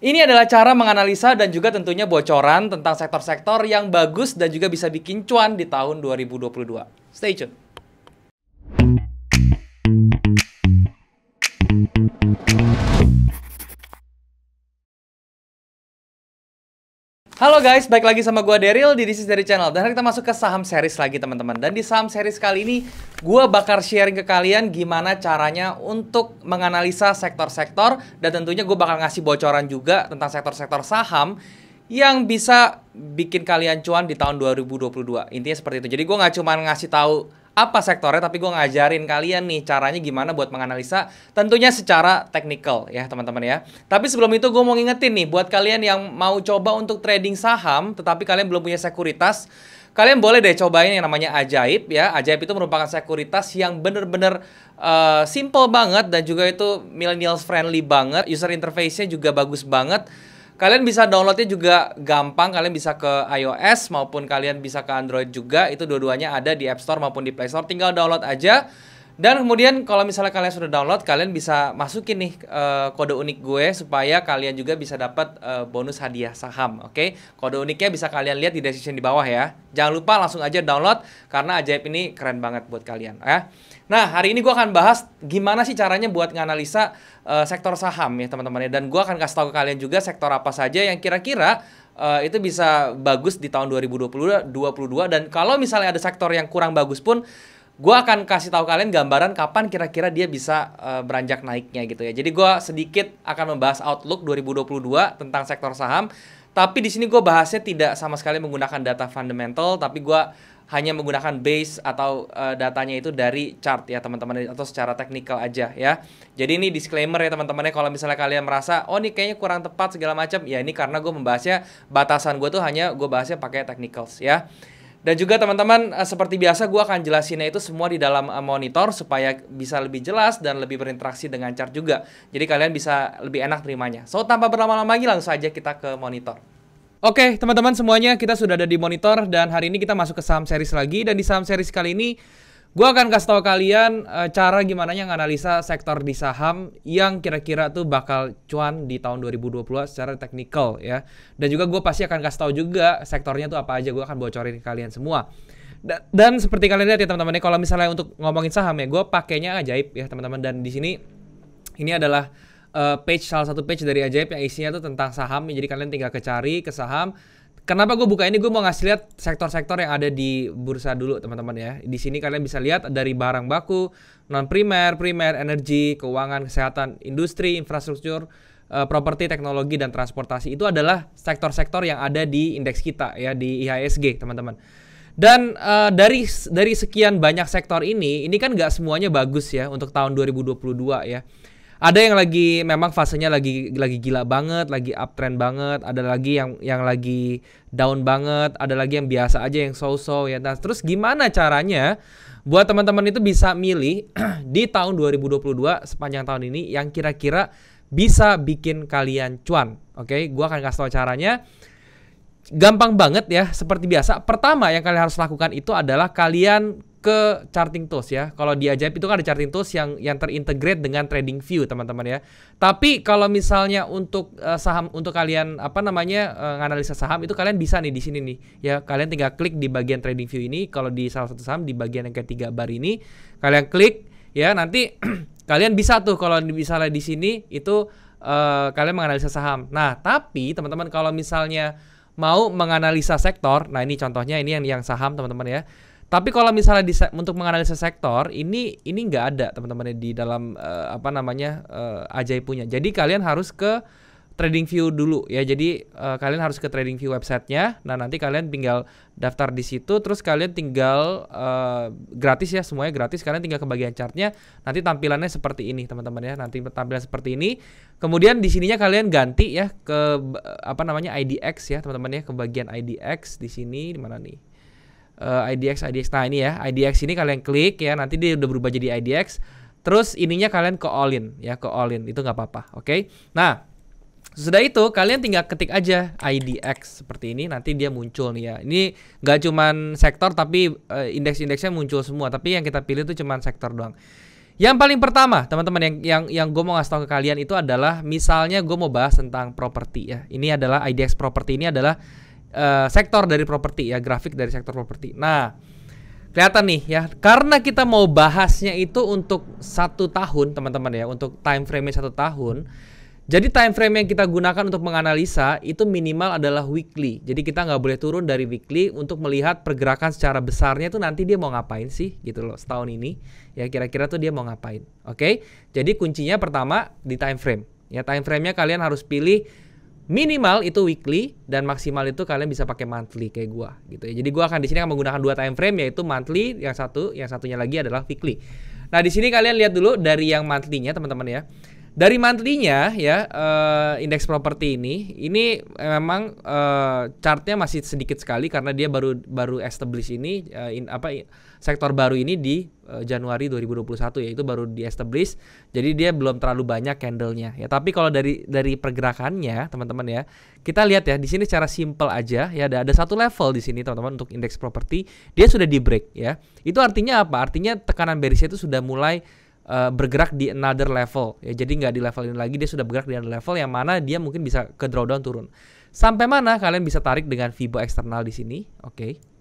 Ini adalah cara menganalisa dan juga tentunya bocoran tentang sektor-sektor yang bagus dan juga bisa bikin cuan di tahun 2022. Stay tune. Halo guys, balik lagi sama gue Daryl di This is Daryl Channel. Dan kita masuk ke saham series lagi teman-teman. Dan di saham series kali ini gue bakal sharing ke kalian gimana caranya untuk menganalisa sektor-sektor. Dan tentunya gue bakal ngasih bocoran juga tentang sektor-sektor saham yang bisa bikin kalian cuan di tahun 2022. Intinya seperti itu. Jadi gue gak cuma ngasih tahu apa sektornya, tapi gue ngajarin kalian nih caranya gimana buat menganalisa, tentunya secara teknikal ya teman-teman ya. Tapi sebelum itu gue mau ngingetin nih buat kalian yang mau coba untuk trading saham tetapi kalian belum punya sekuritas, kalian boleh deh cobain yang namanya Ajaib ya. Ajaib itu merupakan sekuritas yang bener-bener simple banget dan juga itu millennials friendly banget. User interface-nya juga bagus banget. Kalian bisa downloadnya juga gampang, kalian bisa ke iOS maupun kalian bisa ke Android juga. Itu dua-duanya ada di App Store maupun di Play Store, tinggal download aja. Dan kemudian kalau misalnya kalian sudah download, kalian bisa masukin nih kode unik gue supaya kalian juga bisa dapat bonus hadiah saham. Oke? Kode uniknya bisa kalian lihat di description di bawah ya. Jangan lupa langsung aja download karena Ajaib ini keren banget buat kalian ya. Nah, hari ini gue akan bahas gimana sih caranya buat nganalisa sektor saham ya teman-teman ya. Dan gue akan kasih tahu ke kalian juga sektor apa saja yang kira-kira itu bisa bagus di tahun 2022. Dan kalau misalnya ada sektor yang kurang bagus pun, gue akan kasih tahu kalian gambaran kapan kira-kira dia bisa beranjak naiknya gitu ya. Jadi gue sedikit akan membahas outlook 2022 tentang sektor saham. Tapi di sini gue bahasnya tidak sama sekali menggunakan data fundamental, tapi gue hanya menggunakan base atau datanya itu dari chart ya teman-teman, atau secara teknikal aja ya. Jadi ini disclaimer ya teman-teman ya, kalau misalnya kalian merasa oh ini kayaknya kurang tepat segala macam, ya ini karena gue membahasnya, batasan gue tuh hanya gue bahasnya pakai technicals ya. Dan juga teman-teman seperti biasa gue akan jelasinnya itu semua di dalam monitor supaya bisa lebih jelas dan lebih berinteraksi dengan chart juga. Jadi kalian bisa lebih enak terimanya. So tanpa berlama-lama lagi langsung aja kita ke monitor. Oke teman-teman semuanya, kita sudah ada di monitor dan hari ini kita masuk ke saham series lagi. Dan di saham series kali ini gue akan kasih tahu kalian cara gimana nganalisa sektor di saham yang kira-kira tuh bakal cuan di tahun 2022 secara teknikal ya. Dan juga gue pasti akan kasih tahu juga sektornya tuh apa aja, gue akan bocorin ke kalian semua. Dan seperti kalian lihat ya teman-teman, kalau misalnya untuk ngomongin saham ya, gue pakainya Ajaib ya teman-teman. Dan di sini ini adalah salah satu page dari Ajaib yang isinya tuh tentang saham. Jadi kalian tinggal cari ke saham. Kenapa gue buka ini? Gue mau ngasih lihat sektor-sektor yang ada di bursa dulu teman-teman ya. Di sini kalian bisa lihat dari barang baku, non primer, primer, energi, keuangan, kesehatan, industri, infrastruktur, properti, teknologi, dan transportasi. Itu adalah sektor-sektor yang ada di indeks kita ya, di IHSG teman-teman. Dan dari sekian banyak sektor ini kan nggak semuanya bagus ya untuk tahun 2022 ya. Ada yang lagi memang fasenya lagi gila banget, lagi uptrend banget, ada lagi yang lagi down banget, ada lagi yang biasa aja, yang so-so ya. Nah, terus gimana caranya buat teman-teman itu bisa milih di tahun 2022 sepanjang tahun ini yang kira-kira bisa bikin kalian cuan. Oke, gua akan kasih tahu caranya. Gampang banget ya, seperti biasa. Pertama yang kalian harus lakukan itu adalah kalian ke charting tools ya. Kalau di Ajaib itu kan ada charting tools yang terintegrate dengan trading view teman-teman ya. Tapi kalau misalnya untuk saham, untuk kalian nganalisa saham itu kalian bisa nih di sini nih ya. Kalian tinggal klik di bagian trading view ini. Kalau di salah satu saham di bagian yang ketiga bar ini kalian klik ya, nanti kalian bisa tuh kalau misalnya di sini itu kalian menganalisa saham. Nah, tapi teman-teman kalau misalnya mau menganalisa sektor, nah ini contohnya ini yang saham teman-teman ya. Tapi kalau misalnya untuk menganalisa sektor ini nggak ada teman-teman di dalam Ajaib punya. Jadi kalian harus ke trading view dulu ya. Jadi kalian harus ke trading view websitenya. Nah nanti kalian tinggal daftar di situ. Terus kalian tinggal gratis ya, semuanya gratis. Kalian tinggal ke bagian chartnya. Nanti tampilannya seperti ini teman-teman ya. Nanti tampilan seperti ini. Kemudian di sininya kalian ganti ya ke IDX ya teman-teman ya. Ke bagian IDX di sini di mana nih? IDX. Nah ini ya, IDX ini kalian klik ya, nanti dia udah berubah jadi IDX. Terus ininya kalian ke all in ya, ke all in itu nggak apa-apa, oke? Nah sesudah itu kalian tinggal ketik aja IDX seperti ini, nanti dia muncul nih ya. Ini nggak cuman sektor tapi indeks-indeksnya muncul semua, tapi yang kita pilih itu cuman sektor doang. Yang paling pertama, teman-teman, yang gue mau ngasih tahu ke kalian itu adalah misalnya gue mau bahas tentang properti ya. Ini adalah IDX properti, ini adalah sektor dari properti ya, grafik dari sektor properti. Nah, kelihatan nih ya, karena kita mau bahasnya itu untuk 1 tahun, teman-teman ya, untuk time frame-nya 1 tahun. Jadi time frame yang kita gunakan untuk menganalisa itu minimal adalah weekly. Jadi kita nggak boleh turun dari weekly untuk melihat pergerakan secara besarnya itu nanti dia mau ngapain sih gitu loh setahun ini. Ya kira-kira tuh dia mau ngapain. Oke? Jadi kuncinya pertama di time frame. Ya time frame-nya kalian harus pilih minimal itu weekly dan maksimal itu kalian bisa pakai monthly kayak gua gitu ya. Jadi gua akan di sini akan menggunakan 2 time frame, yaitu monthly yang satunya lagi adalah weekly. Nah, di sini kalian lihat dulu dari yang monthly-nya, teman-teman ya. Dari monthly-nya ya, indeks properti ini memang chartnya masih sedikit sekali karena dia baru establish ini sektor baru ini di Januari 2021 ya, itu baru di establish. Jadi dia belum terlalu banyak candle-nya ya. Tapi kalau dari pergerakannya, teman-teman ya, kita lihat ya di sini secara simple aja ya, ada satu level di sini teman-teman untuk indeks properti, dia sudah di break ya. Itu artinya apa? Artinya tekanan bearish itu sudah mulai bergerak di another level ya, jadi nggak di level ini lagi, dia sudah bergerak di another level yang mana dia mungkin bisa ke drawdown turun. Sampai mana kalian bisa tarik dengan Fibo eksternal di sini, oke.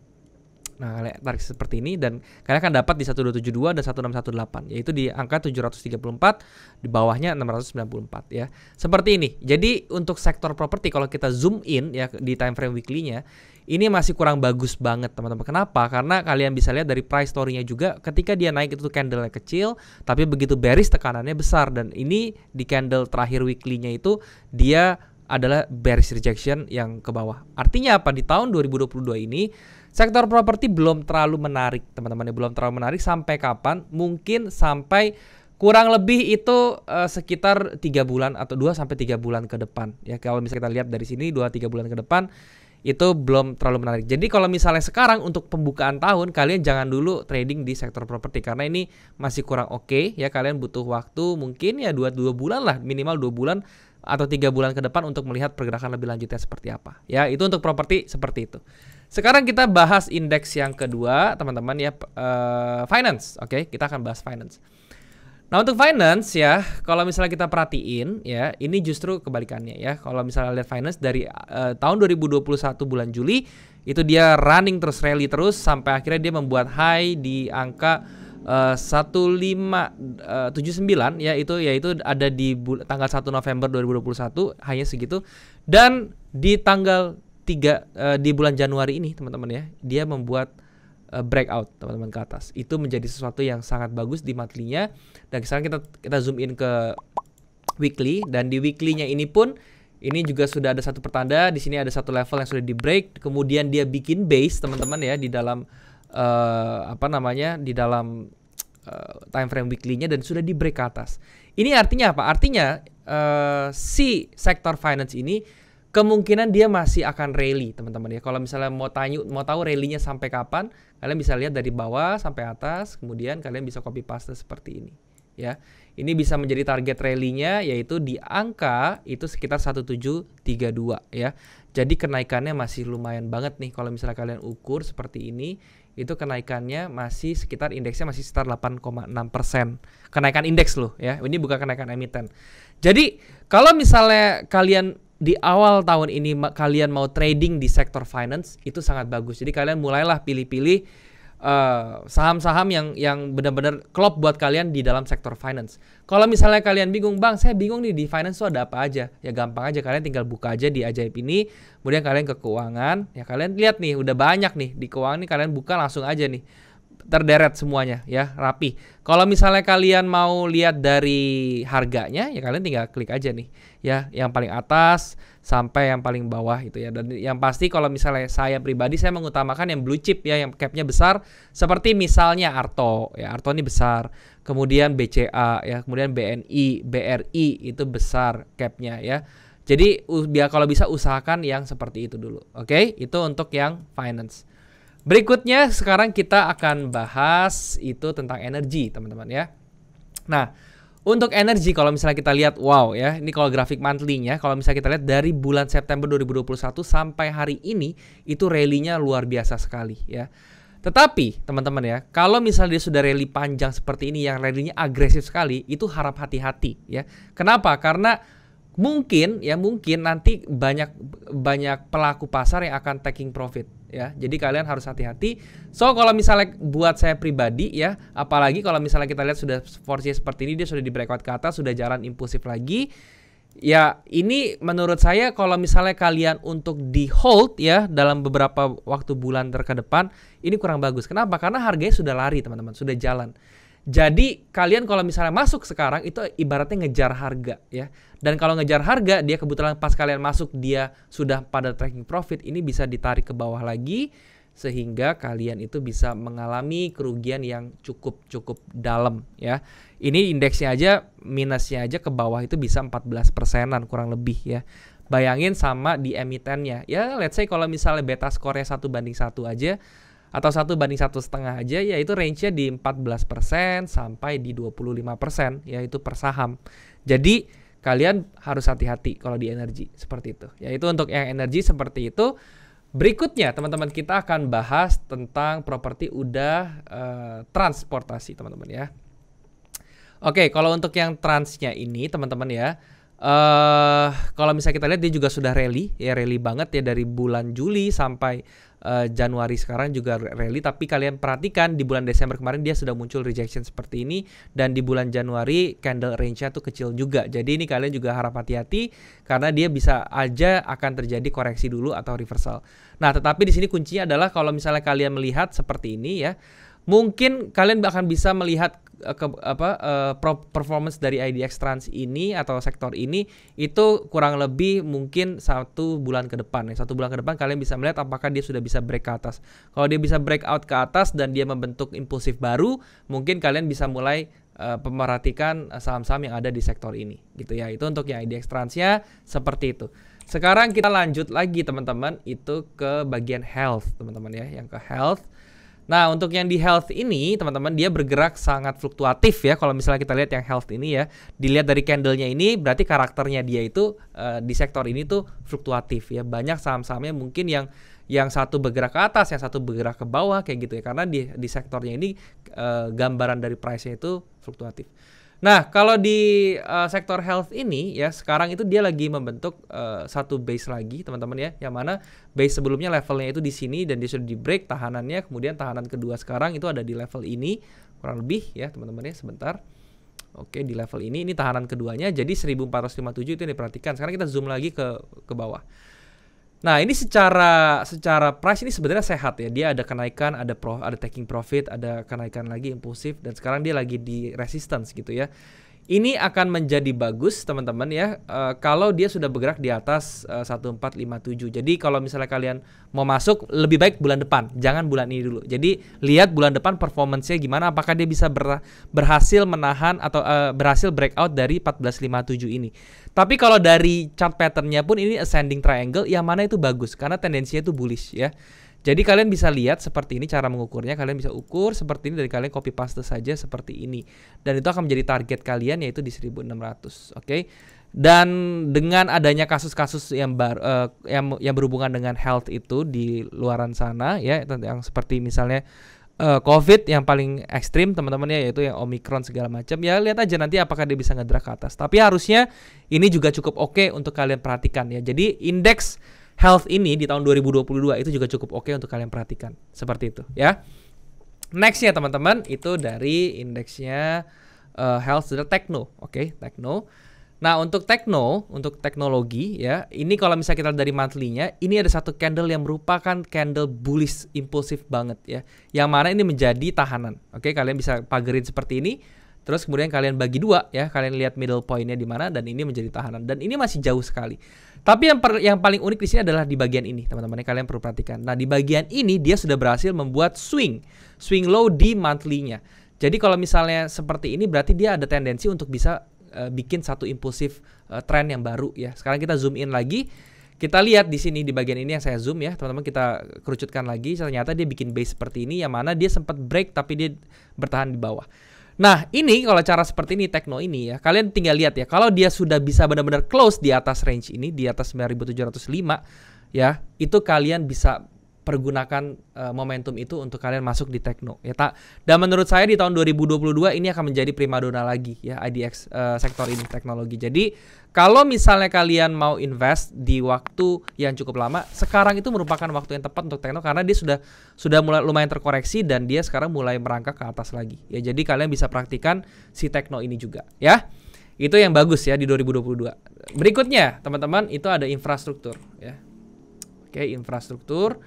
Nah, kalian tarik seperti ini dan kalian akan dapat di 1272 dan 1618, yaitu di angka 734, di bawahnya 694 ya. Seperti ini. Jadi untuk sektor properti kalau kita zoom in ya di time frame weekly-nya, ini masih kurang bagus banget, teman-teman. Kenapa? Karena kalian bisa lihat dari price story-nya juga, ketika dia naik itu candle-nya kecil, tapi begitu bearish tekanannya besar, dan ini di candle terakhir weekly-nya itu dia adalah bearish rejection yang ke bawah. Artinya apa? Di tahun 2022 ini sektor properti belum terlalu menarik, teman-teman. Belum terlalu menarik sampai kapan? Mungkin sampai kurang lebih itu sekitar 3 bulan atau 2 sampai 3 bulan ke depan. Ya, kalau misalnya kita lihat dari sini 2-3 bulan ke depan itu belum terlalu menarik. Jadi kalau misalnya sekarang untuk pembukaan tahun, kalian jangan dulu trading di sektor properti karena ini masih kurang oke ya. Kalian butuh waktu mungkin ya 2 bulan lah, minimal 2 bulan atau 3 bulan ke depan untuk melihat pergerakan lebih lanjutnya seperti apa. Ya, itu untuk properti seperti itu. Sekarang kita bahas indeks yang kedua, teman-teman ya, finance. Oke, kita akan bahas finance. Nah, untuk finance ya, kalau misalnya kita perhatiin ya, ini justru kebalikannya ya. Kalau misalnya lihat finance dari tahun 2021 bulan Juli, itu dia running terus, rally terus sampai akhirnya dia membuat high di angka 1579 ya, yaitu ada di tanggal 1 November 2021, hanya segitu. Dan di tanggal 3 di bulan Januari ini, teman-teman ya, dia membuat breakout, teman-teman, ke atas. Itu menjadi sesuatu yang sangat bagus di monthly-nya. Dan sekarang kita zoom in ke weekly, dan di weekly-nya ini pun ini juga sudah ada satu pertanda. Di sini ada satu level yang sudah di break, kemudian dia bikin base, teman-teman ya, di dalam di dalam time frame weekly-nya, dan sudah di break ke atas. Ini artinya apa? Artinya si sektor finance ini kemungkinan dia masih akan rally, teman-teman ya. Kalau misalnya mau tahu rally-nya sampai kapan, kalian bisa lihat dari bawah sampai atas, kemudian kalian bisa copy paste seperti ini ya. Ini bisa menjadi target rally-nya, yaitu di angka itu sekitar 1732 ya. Jadi kenaikannya masih lumayan banget nih kalau misalnya kalian ukur seperti ini. Itu kenaikannya masih sekitar, indeksnya masih sekitar 8,6%. Kenaikan indeks loh ya. Ini bukan kenaikan emiten. Jadi kalau misalnya kalian di awal tahun ini kalian mau trading di sektor finance, itu sangat bagus. Jadi kalian mulailah pilih-pilih saham-saham yang benar-benar klop buat kalian di dalam sektor finance. Kalau misalnya kalian bingung, Bang, saya bingung nih di finance tuh ada apa aja. Ya gampang aja, kalian tinggal buka aja di Ajaib ini, kemudian kalian ke keuangan, ya kalian lihat nih udah banyak nih di keuangan nih, kalian buka langsung aja nih. Terderet semuanya ya, rapi. Kalau misalnya kalian mau lihat dari harganya, ya kalian tinggal klik aja nih ya, yang paling atas sampai yang paling bawah itu ya. Dan yang pasti kalau misalnya saya pribadi, saya mengutamakan yang blue chip ya, yang capnya besar, seperti misalnya Arto ya. Arto ini besar, kemudian BCA ya, kemudian BNI, BRI itu besar capnya ya. Jadi biar kalau bisa usahakan yang seperti itu dulu. Oke, itu untuk yang finance. Berikutnya sekarang kita akan bahas itu tentang energi, teman-teman ya. Nah, untuk energi kalau misalnya kita lihat, wow ya, ini kalau grafik monthly-nya, kalau misalnya kita lihat dari bulan September 2021 sampai hari ini, itu rally-nya luar biasa sekali ya. Tetapi teman-teman ya, kalau misalnya dia sudah rally panjang seperti ini yang rally-nya agresif sekali, itu harap hati-hati ya. Kenapa? Karena mungkin nanti banyak pelaku pasar yang akan taking profit ya. Jadi kalian harus hati-hati. So kalau misalnya buat saya pribadi ya, apalagi kalau misalnya kita lihat sudah force seperti ini, dia sudah di breakout ke atas, sudah jalan impulsif lagi. Ya ini menurut saya kalau misalnya kalian untuk di hold ya dalam beberapa waktu bulan ke depan, ini kurang bagus. Kenapa? Karena harganya sudah lari teman-teman, sudah jalan. Jadi kalian kalau misalnya masuk sekarang itu ibaratnya ngejar harga ya. Dan kalau ngejar harga, dia kebetulan pas kalian masuk dia sudah pada tracking profit, ini bisa ditarik ke bawah lagi sehingga kalian itu bisa mengalami kerugian yang cukup dalam ya. Ini indeksnya aja, minusnya aja ke bawah itu bisa 14%-an kurang lebih ya. Bayangin sama di emitennya. Ya let's say kalau misalnya beta score-nya 1:1 aja atau 1:1,5 aja, ya itu range-nya di 14% sampai di 25% yaitu per saham. Jadi kalian harus hati-hati kalau di energi seperti itu. Yaitu untuk yang energi seperti itu. Berikutnya teman-teman kita akan bahas tentang properti transportasi teman-teman ya. Oke, kalau untuk yang transnya ini teman-teman ya, kalau misalnya kita lihat dia juga sudah rally banget ya dari bulan Juli sampai Januari sekarang juga rally. Tapi kalian perhatikan di bulan Desember kemarin dia sudah muncul rejection seperti ini, dan di bulan Januari candle range-nya tuh kecil juga. Jadi ini kalian juga harap hati-hati karena dia bisa aja akan terjadi koreksi dulu atau reversal. Nah, tetapi di sini kuncinya adalah kalau misalnya kalian melihat seperti ini ya, mungkin kalian akan bisa melihat performance dari IDX Trans ini atau sektor ini itu kurang lebih mungkin 1 bulan ke depan. 1 bulan ke depan kalian bisa melihat apakah dia sudah bisa break ke atas. Kalau dia bisa break out ke atas dan dia membentuk impulsif baru, mungkin kalian bisa mulai memperhatikan saham-saham yang ada di sektor ini gitu ya. Itu untuk yang IDX Transnya seperti itu. Sekarang kita lanjut lagi teman-teman, itu ke bagian health teman-teman ya, yang ke health. Nah, untuk yang di health ini, teman-teman, dia bergerak sangat fluktuatif ya. Kalau misalnya kita lihat yang health ini ya, dilihat dari candlenya ini, berarti karakternya dia itu di sektor ini tuh fluktuatif ya. Banyak saham-sahamnya mungkin yang satu bergerak ke atas, yang satu bergerak ke bawah kayak gitu ya. Karena di sektornya ini gambaran dari price-nya itu fluktuatif. Nah, kalau di sektor health ini ya, sekarang itu dia lagi membentuk satu base lagi teman-teman ya, yang mana base sebelumnya levelnya itu di sini dan dia sudah di break tahanannya, kemudian tahanan kedua sekarang itu ada di level ini kurang lebih ya teman-teman ya, sebentar. Oke, di level ini tahanan keduanya, jadi 1457 itu yang diperhatikan. Sekarang kita zoom lagi ke bawah. Nah, ini secara price ini sebenarnya sehat ya. Dia ada kenaikan, ada taking profit, ada kenaikan lagi impulsif, dan sekarang dia lagi di resistance gitu ya. Ini akan menjadi bagus teman-teman ya kalau dia sudah bergerak di atas 1457. Jadi kalau misalnya kalian mau masuk, lebih baik bulan depan, jangan bulan ini dulu. Jadi lihat bulan depan performance-nya gimana, apakah dia bisa berhasil menahan atau berhasil breakout dari 1457 ini. Tapi kalau dari chart pattern-nya pun ini ascending triangle, yang mana itu bagus karena tendensinya itu bullish ya. Jadi kalian bisa lihat seperti ini cara mengukurnya. Kalian bisa ukur seperti ini, dari kalian copy paste saja seperti ini. Dan itu akan menjadi target kalian yaitu di 1600. Oke. Dan dengan adanya kasus-kasus yang berhubungan dengan health itu di luaran sana ya, yang seperti misalnya COVID yang paling ekstrim teman-teman ya, yaitu yang Omicron segala macam. Ya lihat aja nanti apakah dia bisa ngedrak ke atas. Tapi harusnya ini juga cukup oke untuk kalian perhatikan ya. Jadi indeks health ini di tahun 2022 itu juga cukup oke untuk kalian perhatikan. Seperti itu ya. Nextnya teman-teman itu dari indeksnya health sudah Tekno. Oke, Tekno. Nah, untuk Tekno, untuk teknologi ya, ini kalau misalnya kita lihat dari monthly-nya, ini ada satu candle yang merupakan candle bullish impulsif banget ya. Yang mana ini menjadi tahanan. Oke, kalian bisa pagerin seperti ini. Terus kemudian kalian bagi dua ya, kalian lihat middle point-nya di mana, dan ini menjadi tahanan, dan ini masih jauh sekali. Tapi yang paling unik di sini adalah di bagian ini, teman-teman, kalian perlu perhatikan. Nah, di bagian ini dia sudah berhasil membuat swing low di monthly-nya. Jadi kalau misalnya seperti ini berarti dia ada tendensi untuk bisa bikin satu impulsif tren yang baru ya. Sekarang kita zoom in lagi. Kita lihat di sini di bagian ini yang saya zoom ya, teman-teman, kita kerucutkan lagi. Ternyata dia bikin base seperti ini, yang mana dia sempat break tapi dia bertahan di bawah. Nah, ini kalau cara seperti ini Tekno ini ya, kalian tinggal lihat ya, kalau dia sudah bisa benar-benar close di atas range ini, di atas 9705 ya, itu kalian bisa pergunakan momentum itu untuk kalian masuk di tekno ya tak. Dan menurut saya di tahun 2022 ini akan menjadi primadona lagi ya IDX sektor ini teknologi. Jadi kalau misalnya kalian mau invest di waktu yang cukup lama, sekarang itu merupakan waktu yang tepat untuk tekno karena dia sudah mulai lumayan terkoreksi dan dia sekarang mulai merangkak ke atas lagi. Ya jadi kalian bisa praktikan si tekno ini juga ya. Itu yang bagus ya di 2022. Berikutnya teman-teman itu ada infrastruktur ya. Oke, infrastruktur.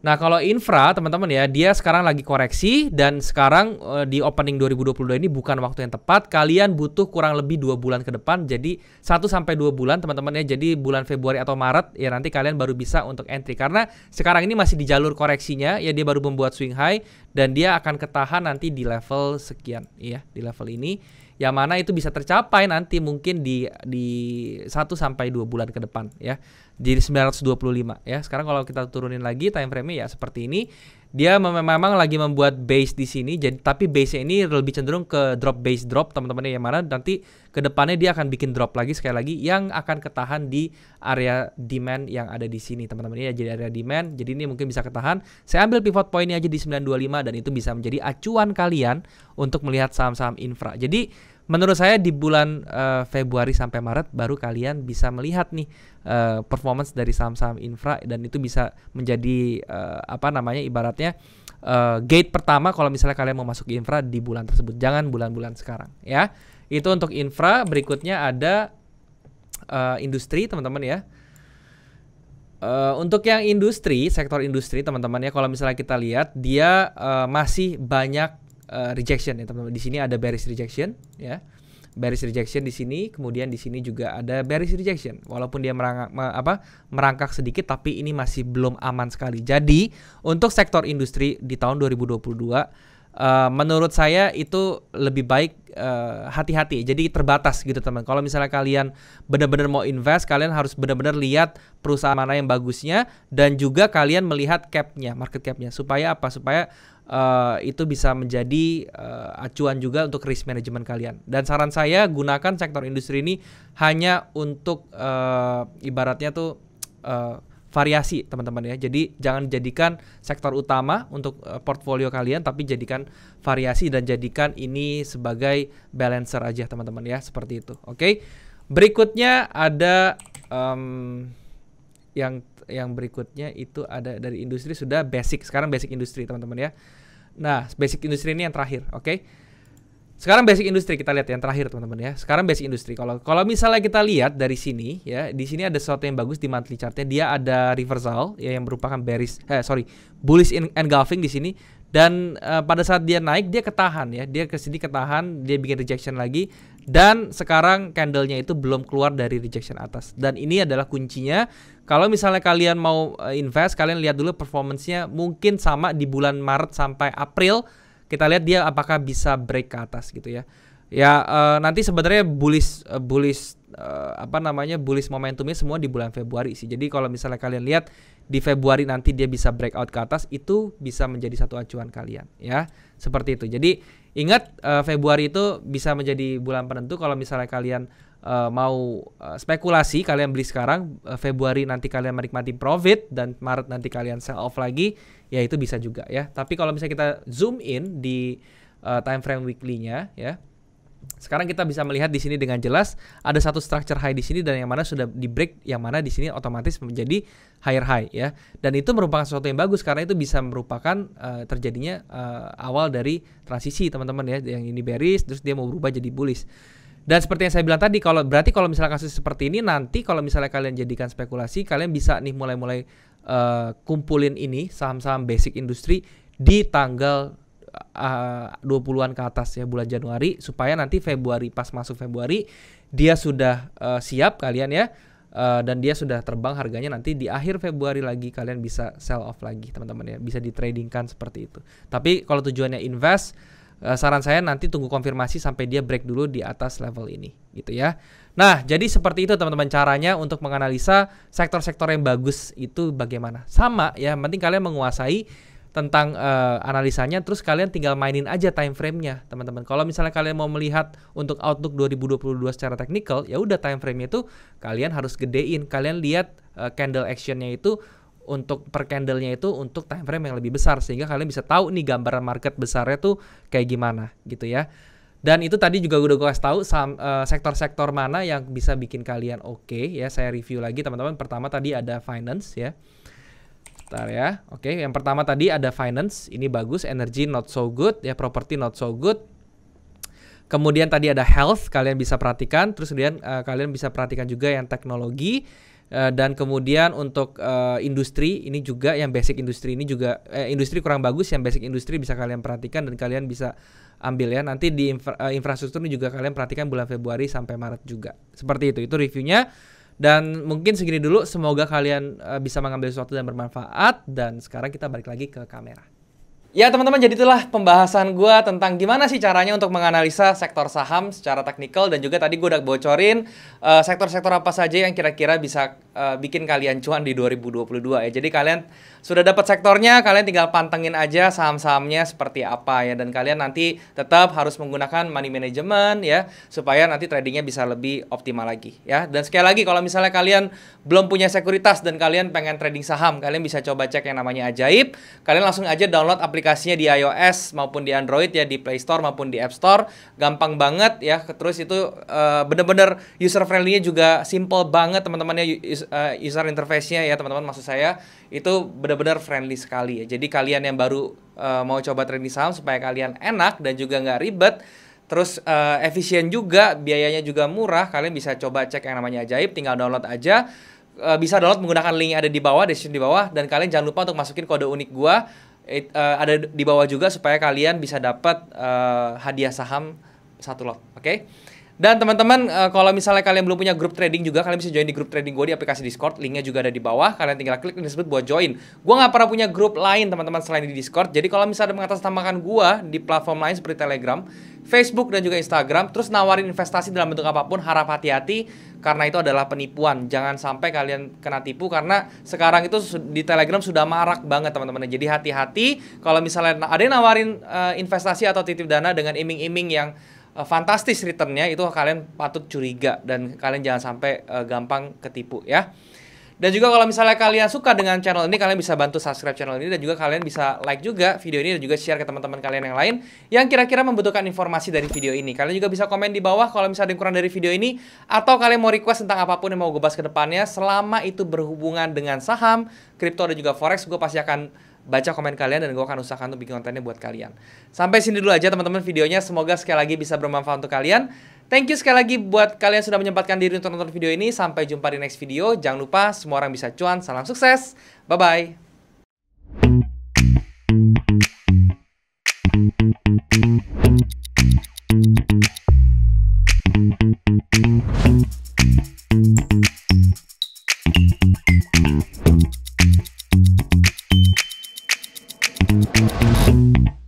Nah, kalau infra, teman-teman ya, dia sekarang lagi koreksi dan sekarang di opening 2022 ini bukan waktu yang tepat. Kalian butuh kurang lebih 2 bulan ke depan. Jadi 1-2 bulan teman-teman ya. Jadi bulan Februari atau Maret ya nanti kalian baru bisa untuk entry. Karena sekarang ini masih di jalur koreksinya ya, dia baru membuat swing high dan dia akan ketahan nanti di level sekian ya, di level ini. Yang mana itu bisa tercapai nanti mungkin di 1-2 bulan ke depan ya. Di 925 ya. Sekarang kalau kita turunin lagi time frame-nya ya seperti ini. Dia memang lagi membuat base di sini. Jadi tapi base-nya ini lebih cenderung ke drop base drop teman-teman ya, yang mana nanti ke depannya dia akan bikin drop lagi sekali lagi yang akan ketahan di area demand yang ada di sini teman-teman ya. Jadi area demand. Jadi ini mungkin bisa ketahan. Saya ambil pivot point-nya aja di 925 dan itu bisa menjadi acuan kalian untuk melihat saham-saham infra. Jadi menurut saya di bulan Februari sampai Maret baru kalian bisa melihat nih performance dari saham-saham infra dan itu bisa menjadi ibaratnya gate pertama kalau misalnya kalian mau masuk infra di bulan tersebut. Jangan bulan-bulan sekarang ya. Itu untuk infra. Berikutnya ada industri teman-teman ya. Untuk yang industri, sektor industri teman-teman ya, kalau misalnya kita lihat dia masih banyak rejection ya teman-teman. Di sini ada bearish rejection ya. Bearish rejection di sini, kemudian di sini juga ada bearish rejection. Walaupun dia merangkak sedikit tapi ini masih belum aman sekali. Jadi, untuk sektor industri di tahun 2022 menurut saya itu lebih baik hati-hati. Jadi terbatas gitu teman. Kalau misalnya kalian benar-benar mau invest, kalian harus benar-benar lihat perusahaan mana yang bagusnya dan juga kalian melihat capnya, market capnya. Supaya apa? Supaya itu bisa menjadi acuan juga untuk risk management kalian. Dan saran saya gunakan sektor industri ini hanya untuk ibaratnya tuh variasi teman-teman ya. Jadi jangan jadikan sektor utama untuk portfolio kalian, tapi jadikan variasi dan jadikan ini sebagai balancer aja teman-teman ya, seperti itu. Oke. Berikutnya ada yang berikutnya itu ada dari industri sudah basic. Sekarang basic industri teman-teman ya. Nah, basic industri ini yang terakhir, oke? Sekarang basic industri kita lihat yang terakhir teman-teman ya. Sekarang basic industri. Kalau misalnya kita lihat dari sini ya, di sini ada sesuatu yang bagus di monthly chartnya. Dia ada reversal ya yang merupakan bullish engulfing di sini. Dan pada saat dia naik dia ketahan ya. Dia ke sini ketahan, dia bikin rejection lagi dan sekarang candlenya itu belum keluar dari rejection atas. Dan ini adalah kuncinya. Kalau misalnya kalian mau invest, kalian lihat dulu performance-nya mungkin sama di bulan Maret sampai April. Kita lihat dia apakah bisa break ke atas gitu ya. Ya nanti sebenarnya bullish momentumnya semua di bulan Februari sih. Jadi kalau misalnya kalian lihat di Februari nanti dia bisa breakout ke atas, itu bisa menjadi satu acuan kalian ya. Seperti itu. Jadi ingat Februari itu bisa menjadi bulan penentu. Kalau misalnya kalian mau spekulasi, kalian beli sekarang, Februari nanti kalian menikmati profit dan Maret nanti kalian sell off lagi, ya itu bisa juga ya. Tapi kalau misalnya kita zoom in di time frame weekly-nya ya. Sekarang kita bisa melihat di sini dengan jelas ada satu structure high di sini dan yang mana sudah di break, yang mana di sini otomatis menjadi higher high ya. Dan itu merupakan sesuatu yang bagus karena itu bisa merupakan terjadinya awal dari transisi teman-teman ya. Yang ini bearish terus dia mau berubah jadi bullish. Dan seperti yang saya bilang tadi, kalau misalnya kasus seperti ini nanti kalau misalnya kalian jadikan spekulasi, kalian bisa nih mulai kumpulin ini saham-saham basic industri di tanggal 20-an ke atas ya, bulan Januari, supaya nanti Februari, pas masuk Februari dia sudah siap kalian ya, dan dia sudah terbang harganya, nanti di akhir Februari lagi kalian bisa sell off lagi teman-teman ya, bisa ditradingkan seperti itu. Tapi kalau tujuannya invest, saran saya nanti tunggu konfirmasi sampai dia break dulu di atas level ini gitu ya. Nah, jadi seperti itu teman-teman caranya untuk menganalisa sektor-sektor yang bagus itu bagaimana. Sama ya, yang penting kalian menguasai tentang analisanya, terus kalian tinggal mainin aja time frame-nya teman-teman. Kalau misalnya kalian mau melihat untuk outlook 2022 secara teknikal, ya udah time frame-nya itu kalian harus gedein. Kalian lihat candle action-nya itu untuk per candlenya itu untuk time frame yang lebih besar, sehingga kalian bisa tahu nih gambaran market besarnya tuh kayak gimana gitu ya. Dan itu tadi juga udah gue kasih tahu sektor-sektor mana yang bisa bikin kalian oke ya. Saya review lagi teman-teman. Pertama tadi ada finance ya. Bentar ya. Oke, yang pertama tadi ada finance, ini bagus. Energy not so good ya, property not so good. Kemudian tadi ada health, kalian bisa perhatikan. Terus kemudian kalian bisa perhatikan juga yang teknologi. Dan kemudian untuk industri ini juga, yang basic industri ini juga industri kurang bagus, yang basic industri bisa kalian perhatikan dan kalian bisa ambil ya. Nanti di infrastruktur ini juga kalian perhatikan bulan Februari sampai Maret juga. Seperti itu reviewnya. Dan mungkin segini dulu, semoga kalian bisa mengambil sesuatu dan bermanfaat. Dan sekarang kita balik lagi ke kamera. Ya teman-teman, jadi itulah pembahasan gue tentang gimana sih caranya untuk menganalisa sektor saham secara teknikal. Dan juga tadi gue udah bocorin sektor-sektor apa saja yang kira-kira bisa bikin kalian cuan di 2022 ya. Jadi kalian sudah dapat sektornya, kalian tinggal pantengin aja saham-sahamnya seperti apa ya. Dan kalian nanti tetap harus menggunakan money management ya, supaya nanti tradingnya bisa lebih optimal lagi ya. Dan sekali lagi, kalau misalnya kalian belum punya sekuritas dan kalian pengen trading saham, kalian bisa coba cek yang namanya Ajaib. Kalian langsung aja download aplikasinya di iOS maupun di Android ya, di Play Store maupun di App Store. Gampang banget ya. Terus itu bener-bener user friendly-nya juga simple banget teman-teman ya, user interface-nya ya teman-teman, maksud saya itu benar-benar friendly sekali ya. Jadi kalian yang baru mau coba trading saham, supaya kalian enak dan juga nggak ribet, terus efisien juga, biayanya juga murah, kalian bisa coba cek yang namanya Ajaib. Tinggal download aja, bisa download menggunakan link yang ada di bawah, description di bawah. Dan kalian jangan lupa untuk masukin kode unik gua, ada di bawah juga, supaya kalian bisa dapat hadiah saham 1 lot, oke? Dan teman-teman, kalau misalnya kalian belum punya grup trading juga, kalian bisa join di grup trading gue di aplikasi Discord. Linknya juga ada di bawah. Kalian tinggal klik link tersebut buat join. Gue nggak pernah punya grup lain teman-teman selain di Discord. Jadi kalau misalnya mengatasnamakan gue di platform lain seperti Telegram, Facebook, dan juga Instagram, terus nawarin investasi dalam bentuk apapun, harap hati-hati, karena itu adalah penipuan. Jangan sampai kalian kena tipu, karena sekarang itu di Telegram sudah marak banget teman-teman. Jadi hati-hati kalau misalnya ada yang nawarin investasi atau titip dana dengan iming-iming yang fantastis returnnya, itu kalian patut curiga dan kalian jangan sampai gampang ketipu ya. Dan juga kalau misalnya kalian suka dengan channel ini, kalian bisa bantu subscribe channel ini, dan juga kalian bisa like juga video ini dan juga share ke teman-teman kalian yang lain yang kira-kira membutuhkan informasi dari video ini. Kalian juga bisa komen di bawah kalau misalnya ada yang kurang dari video ini, atau kalian mau request tentang apapun yang mau gue bahas ke depannya. Selama itu berhubungan dengan saham, kripto, dan juga forex, gue pasti akan baca komen kalian dan gue akan usahakan untuk bikin kontennya buat kalian. Sampai sini dulu aja teman-teman videonya. Semoga sekali lagi bisa bermanfaat untuk kalian. Thank you sekali lagi buat kalian sudah menyempatkan diri untuk nonton video ini. Sampai jumpa di next video. Jangan lupa, semua orang bisa cuan. Salam sukses. Bye-bye. Thank you.